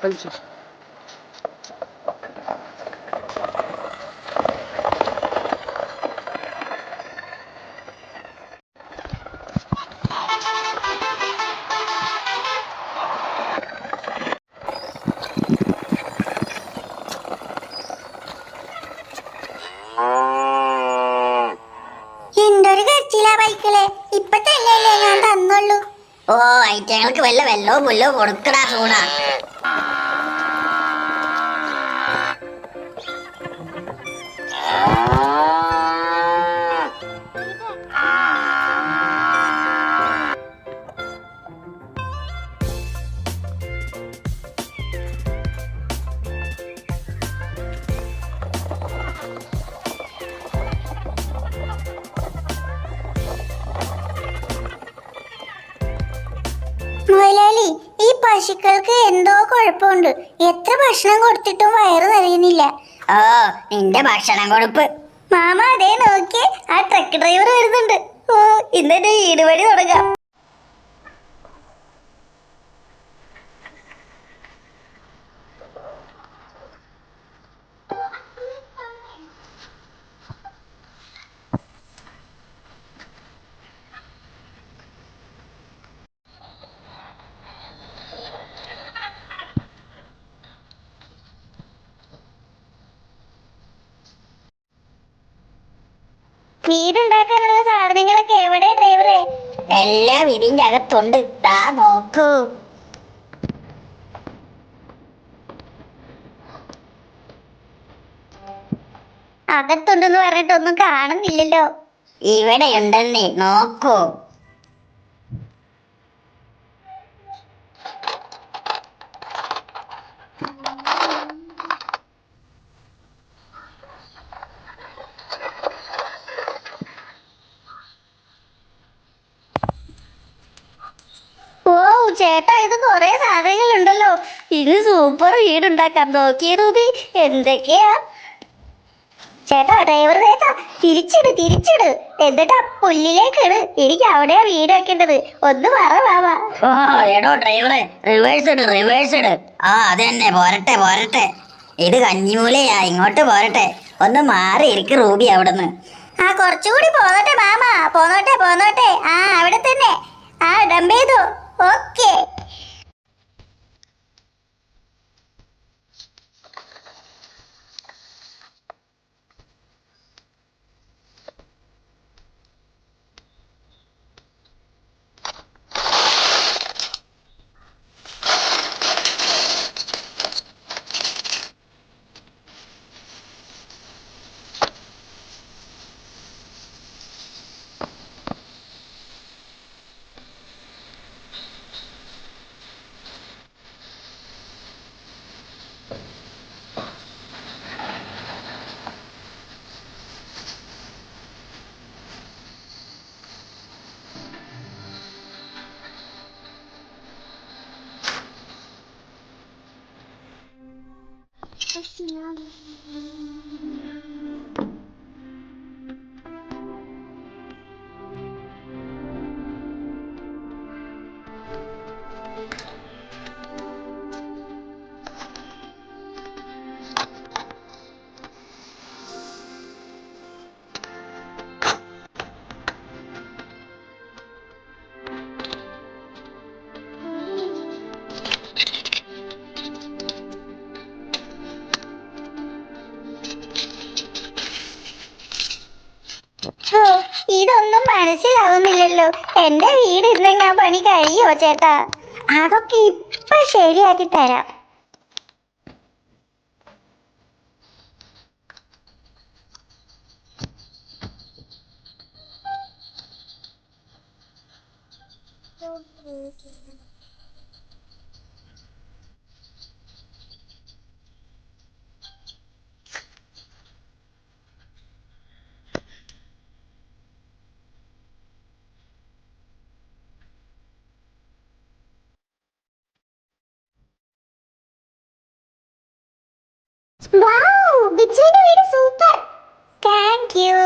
കഴിച്ചു. എന്തൊരു കരച്ചിലാ ബൈക്കിളെ, ഇപ്പൊ തന്നെയല്ലേ ഞാൻ തന്നുള്ളൂ. ഓ, ഐറ്റങ്ങൾക്ക് വല്ല വെള്ളവും പുല്ലോ കൊടുക്കടാ സൂണാ. മുതലാളി, ഈ പശുക്കൾക്ക് എന്തോ കുഴപ്പമുണ്ട്. എത്ര ഭക്ഷണം കൊടുത്തിട്ടും വയറ് നിറയുന്നില്ല. ഓ, നിന്റെ ഭക്ഷണം കൊടുപ്പ്. മാമ അതേ നോക്കിയേ, ആ ട്രക്ക് ഡ്രൈവർ വരുന്നുണ്ട്. ഓ, ഇന്നെന്റെ വീട് പണി തുടങ്ങാം. വീടുണ്ടാക്കാനുള്ള സാധനങ്ങളൊക്കെ എവിടെ ഡ്രൈവറെ? എല്ലാം ഇതിന്റെ അകത്തുണ്ട്, ദാ നോക്കൂ. അകത്തുണ്ടെന്ന് പറഞ്ഞിട്ടൊന്നും കാണുന്നില്ലല്ലോ. ഇവിടെ ഉണ്ടെന്നേ, നോക്കൂ. ഓ ചേട്ടാ, ഇത് കൊറേ സാധനങ്ങളുണ്ടല്ലോ. ഇത് സൂപ്പർ വീടുണ്ടാക്കാം. നോക്കിയേ റൂബി, എന്തൊക്കെയാ. ചേട്ടാ, ഡ്രൈവർ ചേട്ടാ, തിരിച്ചിട്. എന്നിട്ട് ആ പുല്ലിലേക്ക് ഇട്. എനിക്ക് അവിടെയാ വീട് വെക്കേണ്ടത്. ഒന്ന് പറ മാമ. ഓ എടോ ഡ്രൈവറെ, റിവേഴ്സ് ഇട്. ആ അതന്നെ, പോരട്ടെ. ഇത് കഞ്ഞിമൂലയാ, ഇങ്ങോട്ട് പോരട്ടെ. ഒന്ന് മാറി ഇരിക്ക് റൂബി അവിടുന്ന്. ആ കുറച്ചുകൂടി പോന്നോട്ടെ മാമ, പോന്നോട്ടെ. ആ അവിടെ തന്നെ. ആ ഡംപ് ചെയ്തു. ഓക്കെ. ഇതൊന്നും മനസ്സിലാവുന്നില്ലല്ലോ. എന്റെ വീട് ഇന്നെങ്ങാ പണി കഴിയോ ചേട്ടാ? അതൊക്കെ ഇപ്പൊ ശരിയാക്കി തരാം. ബിച്ചുവിന്റെ വീട് സൂപ്പർ. Thank you.